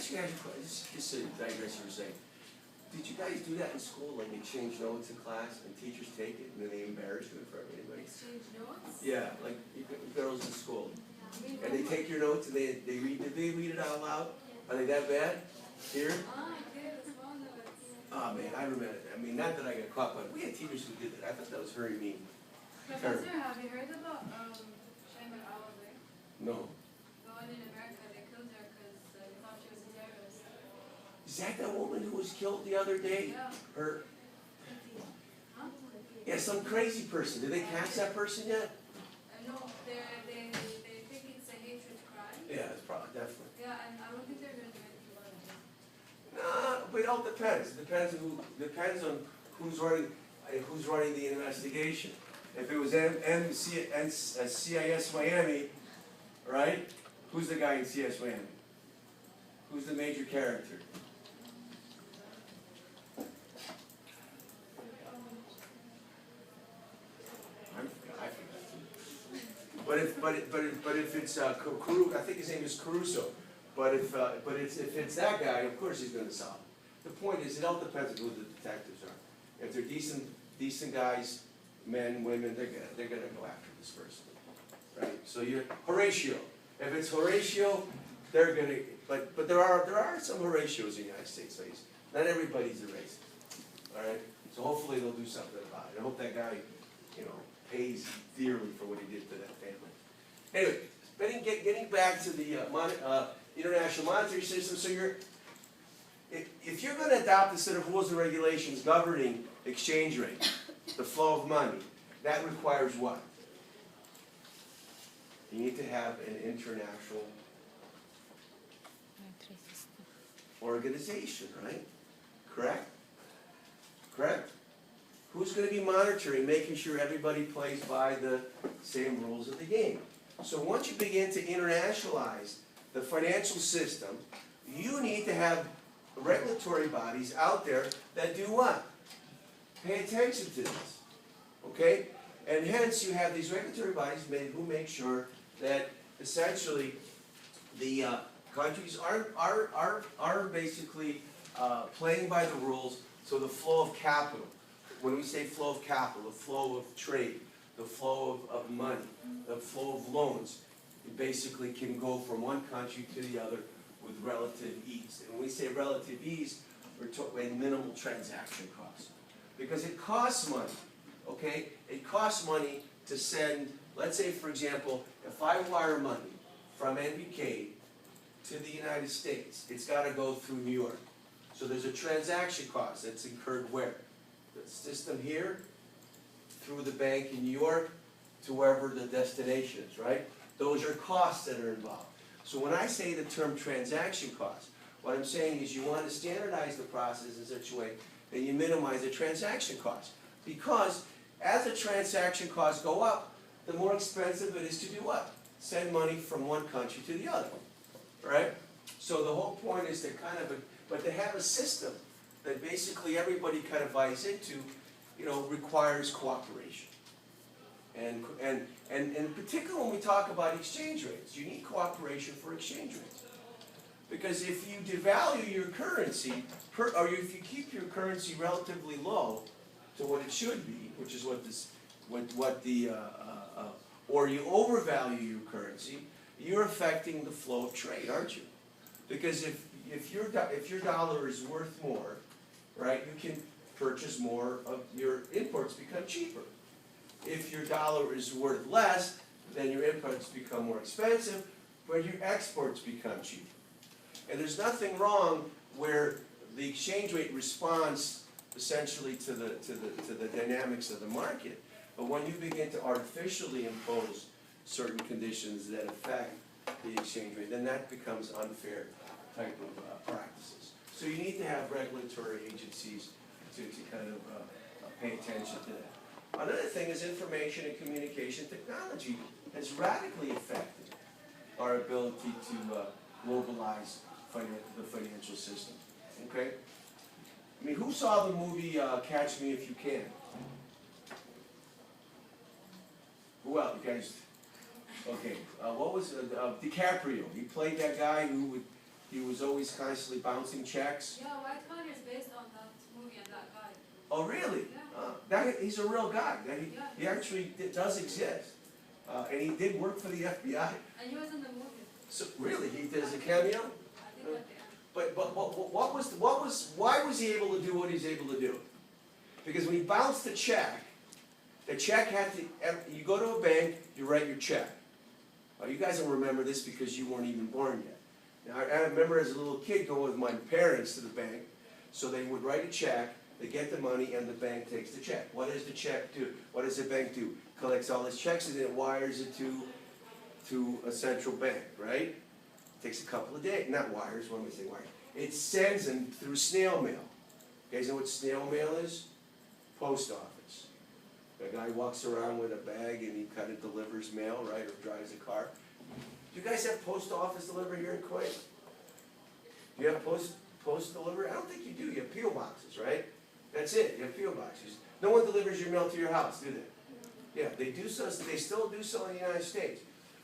ask you guys a question? Just to digress, you were saying, did you guys do that in school, like exchange notes in class, and teachers take it, and then they embarrass you in front of anybody? Exchange notes? Yeah, like girls in school. Yeah. And they take your notes, and they read, did they read it out loud? Are they that bad? Here? Ah, I did as well, no, it's... Oh man, I remember, I mean, not that I got caught, but we had teachers who did that. I thought that was very mean. Professor, have you heard about Shaima Oliver? No. The one in America, they killed her because they thought she was a terrorist. Is that the woman who was killed the other day? Yeah. Her, Huh? yeah, some crazy person. Did they catch that person yet? No, they think it's a hatred crime. Yeah, it's probably, definitely. Yeah, and I don't think they're going to do anything about it. No, but it all depends. It depends on who's running the investigation. If it was CIS Miami, right? Who's the guy in CIS Miami? Who's the major character? I forgot. But if it's Caruso, I think his name is Caruso. But if it's that guy, of course he's going to solve it. The point is, it all depends on who the detectives are. If they're decent guys, men, women, they're gonna go after this person, right? So you're Horatio. If it's Horatio, they're gonna. But there are some Horatios in the United States, ladies. Not everybody's a racist. All right. So hopefully they'll do something about it. I hope that guy, pays dearly for what he did to that family. Anyway, getting back to the international monetary system. So if you're going to adopt a set of rules and regulations governing exchange rate, the flow of money, that requires what? You need to have an international organization, right? Correct? Correct? Who's going to be monitoring, making sure everybody plays by the same rules of the game? So once you begin to internationalize the financial system, you need to have regulatory bodies out there that do what? Pay attention to this. Okay? And hence you have these regulatory bodies who make sure that essentially the countries are basically playing by the rules. So the flow of capital, when we say flow of capital, the flow of trade, the flow of money, the flow of loans, it basically can go from one country to the other with relative ease. And when we say relative ease, we're talking minimal transaction costs. Because it costs money, okay? It costs money to send, let's say for example, if I wire money from NBK to the United States, it's got to go through New York. So there's a transaction cost that's incurred where? The system here, through the bank in New York, to wherever the destination is, right? Those are costs that are involved. So when I say the term transaction cost, what I'm saying is you want to standardize the process in such a way that you minimize the transaction cost. Because as the transaction costs go up, the more expensive it is to do what? Send money from one country to the other, right? So the whole point is to but to have a system that basically everybody kind of buys into, requires cooperation. And particularly when we talk about exchange rates, you need cooperation for exchange rates. Because if you devalue your currency, or if you keep your currency relatively low to what it should be, which is or you overvalue your currency, you're affecting the flow of trade, aren't you? Because if your dollar is worth more, right, you can purchase more of your imports become cheaper. If your dollar is worth less, then your imports become more expensive, but your exports become cheaper. And there's nothing wrong where the exchange rate responds essentially to the dynamics of the market. But when you begin to artificially impose certain conditions that affect the exchange rate, then that becomes unfair type of practices. So you need to have regulatory agencies to kind of pay attention to that. Another thing is information and communication technology has radically affected our ability to globalize the financial system. Okay? I mean, who saw the movie Catch Me If You Can? Who else? You guys? Okay. What was DiCaprio? He played that guy who he was always constantly bouncing checks. Yeah, White Collar is based on that movie and that guy. Oh, really? Yeah. He's a real guy. Yeah. He actually does exist. And he did work for the FBI. And he was in the movie. So really, he does a cameo? I think at the end. But why was he able to do what he's able to do? Because when he bounced the check had to, you go to a bank, you write your check. You guys don't remember this because you weren't even born yet. Now, I remember as a little kid going with my parents to the bank, so they would write a check, they get the money, and the bank takes the check. What does the check do? What does the bank do? Collects all his checks and then wires it to a central bank, right? Takes a couple of days, not wires, what am I saying, wires? It sends them through snail mail. You guys know what snail mail is? Post office. A guy walks around with a bag and he kind of delivers mail, right, or drives a car. Do you guys have post office delivery here in Kuwait? Do you have post delivery? I don't think you do. You have P.O. boxes, right? That's it. You have P.O. boxes. No one delivers your mail to your house, do they? Yeah, they do so. They still do so in the United States.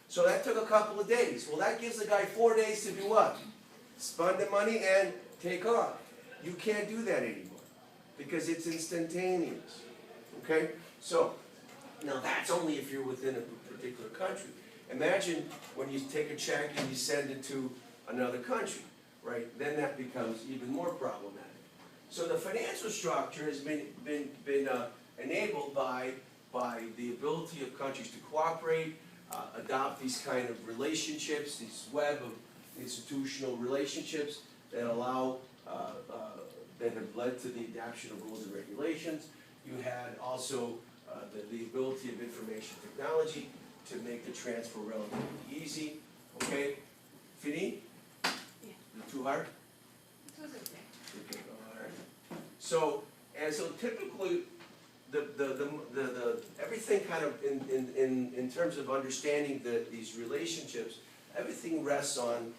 So that took a couple of days. Well, that gives the guy 4 days to do what? Spend the money and take off. You can't do that anymore because it's instantaneous. Okay? So, now that's only if you're within a particular country. Imagine when you take a check and you send it to another country, right? Then that becomes even more problematic. So the financial structure has been enabled by the ability of countries to cooperate, adopt these kind of relationships, this web of institutional relationships that allow, that have led to the adoption of rules and regulations. You had also the ability of information technology to make the transfer relatively easy. Okay? Fini? Yeah. Too hard? It was okay. Okay, all right. So typically, the everything kind of in terms of understanding these relationships, everything rests on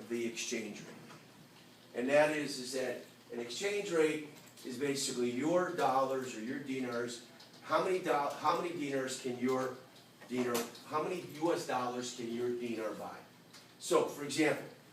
the exchange rate. And that is that an exchange rate is basically your dollars or your dinars. How many dinars can your dinar? How many U.S. dollars can your dinar buy? So, for example,